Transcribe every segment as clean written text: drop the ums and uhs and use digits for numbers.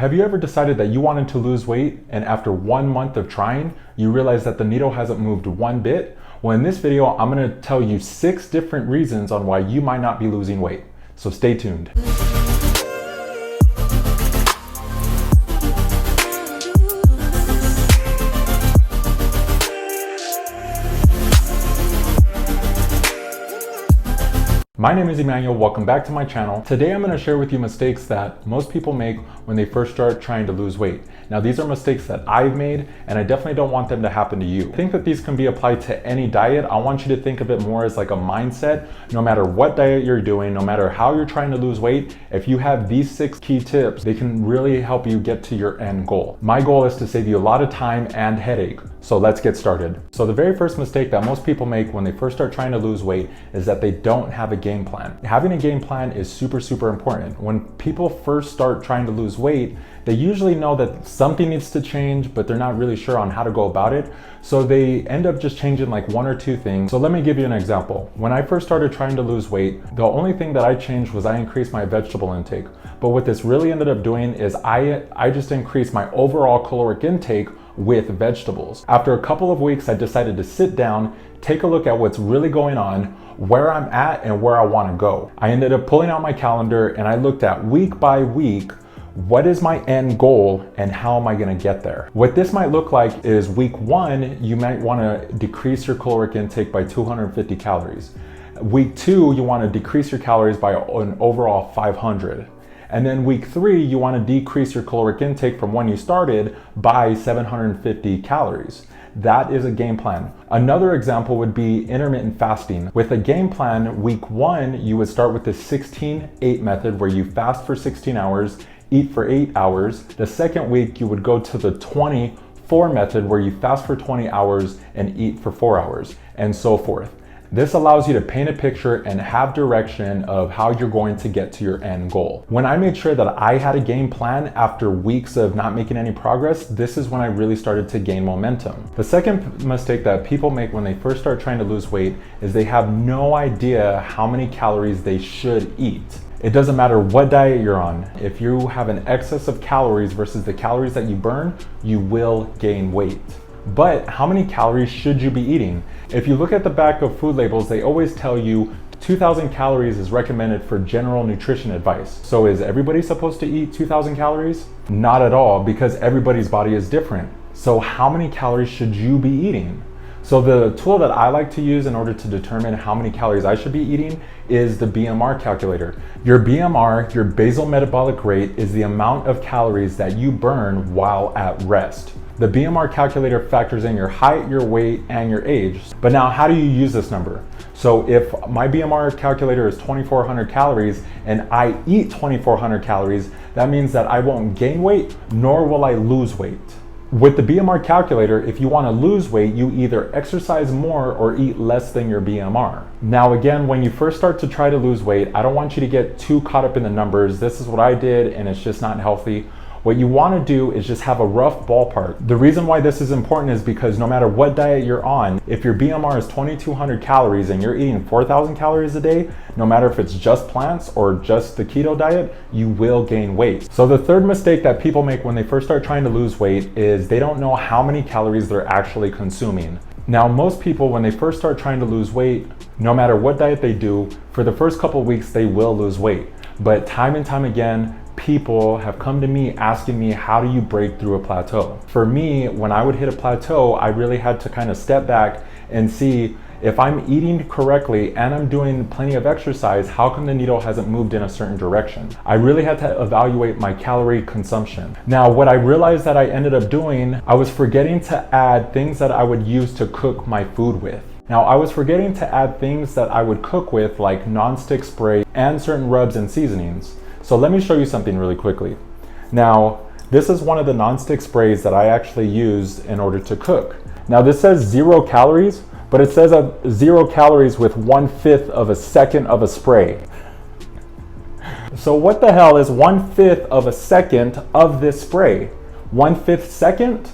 Have you ever decided that you wanted to lose weight and after 1 month of trying, you realize that the needle hasn't moved one bit? Well, in this video, I'm gonna tell you 6 different reasons on why you might not be losing weight. So stay tuned. My name is Emmanuel, welcome back to my channel. Today I'm going to share with you mistakes that most people make when they first start trying to lose weight. Now these are mistakes that I've made and I definitely don't want them to happen to you. I think that these can be applied to any diet. I want you to think of it more as like a mindset. No matter what diet you're doing, no matter how you're trying to lose weight, if you have these 6 key tips, they can really help you get to your end goal. My goal is to save you a lot of time and headache. So let's get started. So the very first mistake that most people make when they first start trying to lose weight is that they don't have a game plan. Having a game plan is super important. When people first start trying to lose weight, they usually know that something needs to change, but they're not really sure on how to go about it. So they end up just changing like 1 or 2 things. So let me give you an example. When I first started trying to lose weight, the only thing that I changed was I increased my vegetable intake. But what this really ended up doing is I just increased my overall caloric intake with vegetables. After a couple of weeks, I decided to sit down, take a look at what's really going on, where I'm at and where I want to go. I ended up pulling out my calendar and I looked at week by week, what is my end goal and how am I going to get there? What this might look like is week 1, you might want to decrease your caloric intake by 250 calories. Week 2, you want to decrease your calories by an overall 500. And then week 3, you want to decrease your caloric intake from when you started by 750 calories. That is a game plan. Another example would be intermittent fasting. With a game plan, week 1, you would start with the 16-8 method where you fast for 16 hours, eat for 8 hours. The second week, you would go to the 20-4 method where you fast for 20 hours and eat for 4 hours, and so forth. This allows you to paint a picture and have direction of how you're going to get to your end goal. When I made sure that I had a game plan after weeks of not making any progress, this is when I really started to gain momentum. The second mistake that people make when they first start trying to lose weight is they have no idea how many calories they should eat. It doesn't matter what diet you're on. If you have an excess of calories versus the calories that you burn, you will gain weight. But how many calories should you be eating? If you look at the back of food labels, they always tell you 2,000 calories is recommended for general nutrition advice. So is everybody supposed to eat 2,000 calories? Not at all, because everybody's body is different. So how many calories should you be eating? So the tool that I like to use in order to determine how many calories I should be eating is the BMR calculator. Your BMR, your basal metabolic rate, is the amount of calories that you burn while at rest. The BMR calculator factors in your height, your weight, and your age. But now, how do you use this number? So if my BMR calculator is 2,400 calories and I eat 2,400 calories, that means that I won't gain weight, nor will I lose weight. With the BMR calculator, if you want to lose weight, you either exercise more or eat less than your BMR. Now again, when you first start to try to lose weight, I don't want you to get too caught up in the numbers. This is what I did and it's just not healthy. What you want to do is just have a rough ballpark. The reason why this is important is because no matter what diet you're on, if your BMR is 2,200 calories and you're eating 4,000 calories a day, no matter if it's just plants or just the keto diet, you will gain weight. So the third mistake that people make when they first start trying to lose weight is they don't know how many calories they're actually consuming. Now, most people, when they first start trying to lose weight, no matter what diet they do, for the first couple of weeks, they will lose weight. But time and time again, people have come to me asking me, how do you break through a plateau? For me, when I would hit a plateau, I really had to kind of step back and see if I'm eating correctly and I'm doing plenty of exercise, how come the needle hasn't moved in a certain direction? I really had to evaluate my calorie consumption. Now, what I realized that I ended up doing, I was forgetting to add things that I would use to cook my food with. Now, I was forgetting to add things that I would cook with, like non-stick spray and certain rubs and seasonings. So let me show you something really quickly. Now, this is one of the non-stick sprays that I actually used in order to cook. Now this says 0 calories, but it says 0 calories with 1/5 of a second of a spray. So what the hell is 1/5 of a second of this spray? 1/5 second?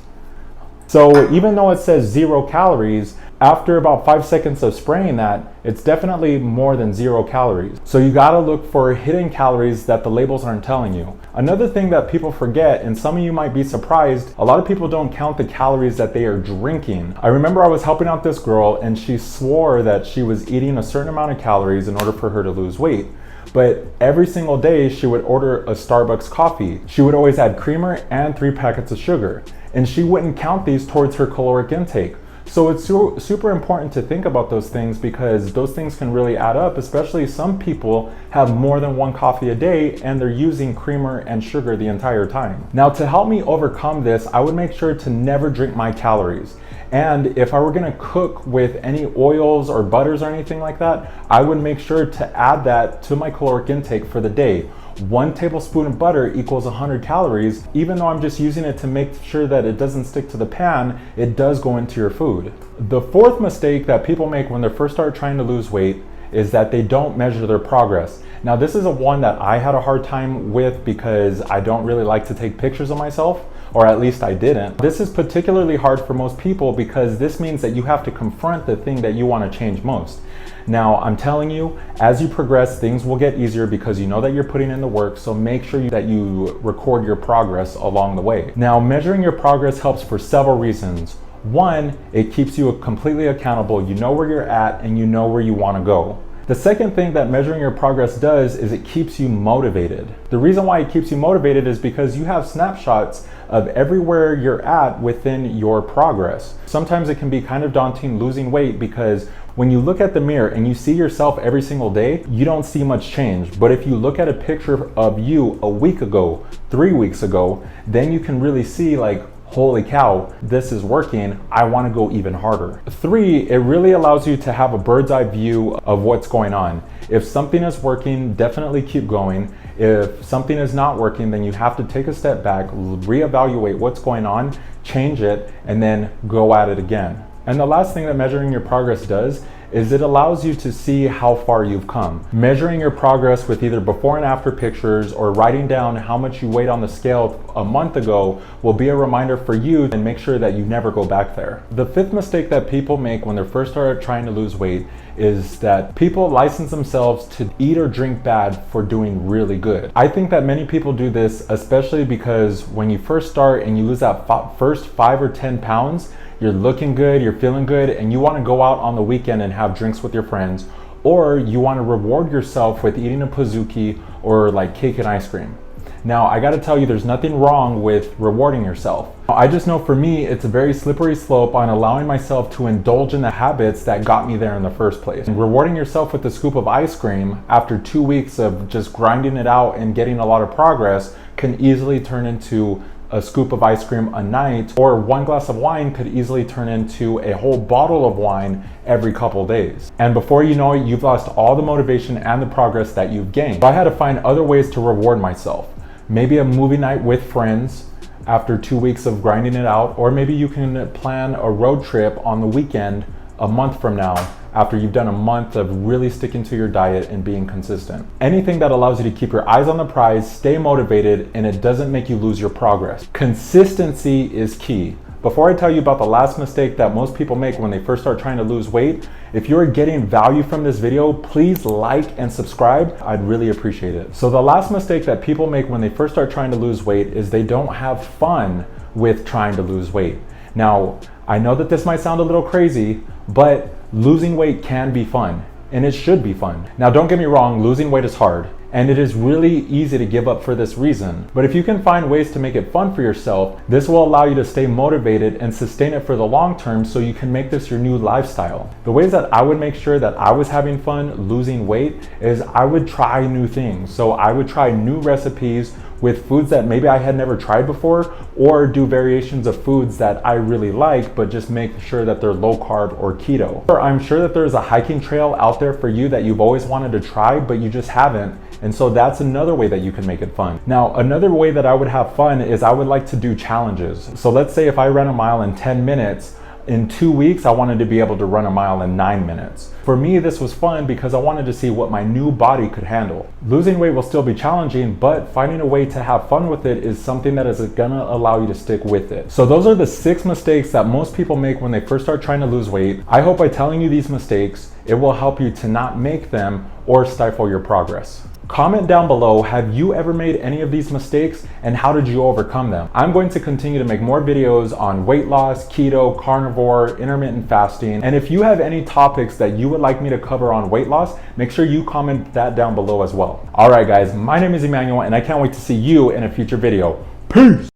So even though it says 0 calories, after about 5 seconds of spraying that, it's definitely more than 0 calories. So you gotta look for hidden calories that the labels aren't telling you. Another thing that people forget, and some of you might be surprised, a lot of people don't count the calories that they are drinking. I remember I was helping out this girl and she swore that she was eating a certain amount of calories in order for her to lose weight. But every single day she would order a Starbucks coffee. She would always add creamer and 3 packets of sugar. And she wouldn't count these towards her caloric intake. So it's super important to think about those things, because those things can really add up, especially some people have more than 1 coffee a day and they're using creamer and sugar the entire time. Now, to help me overcome this, I would make sure to never drink my calories. And if I were gonna cook with any oils or butters or anything like that, I would make sure to add that to my caloric intake for the day. 1 tablespoon of butter equals 100 calories. Even though I'm just using it to make sure that it doesn't stick to the pan, it does go into your food. The 4th mistake that people make when they first start trying to lose weight is that they don't measure their progress. Now, this is one that I had a hard time with because I don't really like to take pictures of myself, or at least I didn't. This is particularly hard for most people because this means that you have to confront the thing that you want to change most. Now, I'm telling you, as you progress, things will get easier because you know that you're putting in the work, so make sure that you record your progress along the way. Now, measuring your progress helps for several reasons. 1, it keeps you completely accountable. You know where you're at and you know where you want to go. The second thing that measuring your progress does is it keeps you motivated. The reason why it keeps you motivated is because you have snapshots of everywhere you're at within your progress. Sometimes it can be kind of daunting losing weight because when you look at the mirror and you see yourself every single day, you don't see much change. But if you look at a picture of you a week ago, 3 weeks ago, then you can really see, like, holy cow, this is working, I want to go even harder. 3, it really allows you to have a bird's eye view of what's going on. If something is working, definitely keep going. If something is not working, then you have to take a step back, reevaluate what's going on, change it, and then go at it again. And the last thing that measuring your progress does is it allows you to see how far you've come. Measuring your progress with either before and after pictures or writing down how much you weighed on the scale a month ago will be a reminder for you, and make sure that you never go back there. The 5th mistake that people make when they first start trying to lose weight is that people license themselves to eat or drink bad for doing really good. I think that many people do this, especially because when you first start and you lose that first 5 or 10 pounds, you're looking good, you're feeling good, and you want to go out on the weekend and have drinks with your friends, or you want to reward yourself with eating a Pizookie or like cake and ice cream. Now, I got to tell you, there's nothing wrong with rewarding yourself. I just know for me, it's a very slippery slope on allowing myself to indulge in the habits that got me there in the first place. And rewarding yourself with a scoop of ice cream after 2 weeks of just grinding it out and getting a lot of progress can easily turn into a scoop of ice cream a night, or 1 glass of wine could easily turn into a whole bottle of wine every couple days. And before you know it, you've lost all the motivation and the progress that you've gained. So I had to find other ways to reward myself. Maybe a movie night with friends after 2 weeks of grinding it out, or maybe you can plan a road trip on the weekend a month from now after you've done a month of really sticking to your diet and being consistent. Anything that allows you to keep your eyes on the prize, stay motivated, and it doesn't make you lose your progress. Consistency is key. Before I tell you about the last mistake that most people make when they first start trying to lose weight, if you're getting value from this video, please like and subscribe. I'd really appreciate it. So the last mistake that people make when they first start trying to lose weight is they don't have fun with trying to lose weight. Now, I know that this might sound a little crazy, but losing weight can be fun, and it should be fun. Now, don't get me wrong, losing weight is hard, and it is really easy to give up for this reason. But if you can find ways to make it fun for yourself, this will allow you to stay motivated and sustain it for the long term, so you can make this your new lifestyle. The ways that I would make sure that I was having fun losing weight is I would try new things. So I would try new recipes with foods that maybe I had never tried before, or do variations of foods that I really like, but just make sure that they're low carb or keto. Or I'm sure that there's a hiking trail out there for you that you've always wanted to try, but you just haven't. And so that's another way that you can make it fun. Now, another way that I would have fun is I would like to do challenges. So let's say if I ran a mile in 10 minutes, in 2 weeks, I wanted to be able to run a mile in 9 minutes. For me, this was fun because I wanted to see what my new body could handle. Losing weight will still be challenging, but finding a way to have fun with it is something that is gonna allow you to stick with it. So those are the 6 mistakes that most people make when they first start trying to lose weight. I hope by telling you these mistakes, it will help you to not make them or stifle your progress. Comment down below, have you ever made any of these mistakes and how did you overcome them? I'm going to continue to make more videos on weight loss, keto, carnivore, intermittent fasting, and if you have any topics that you would like me to cover on weight loss, make sure you comment that down below as well. All right guys, my name is Emmanuel and I can't wait to see you in a future video. Peace!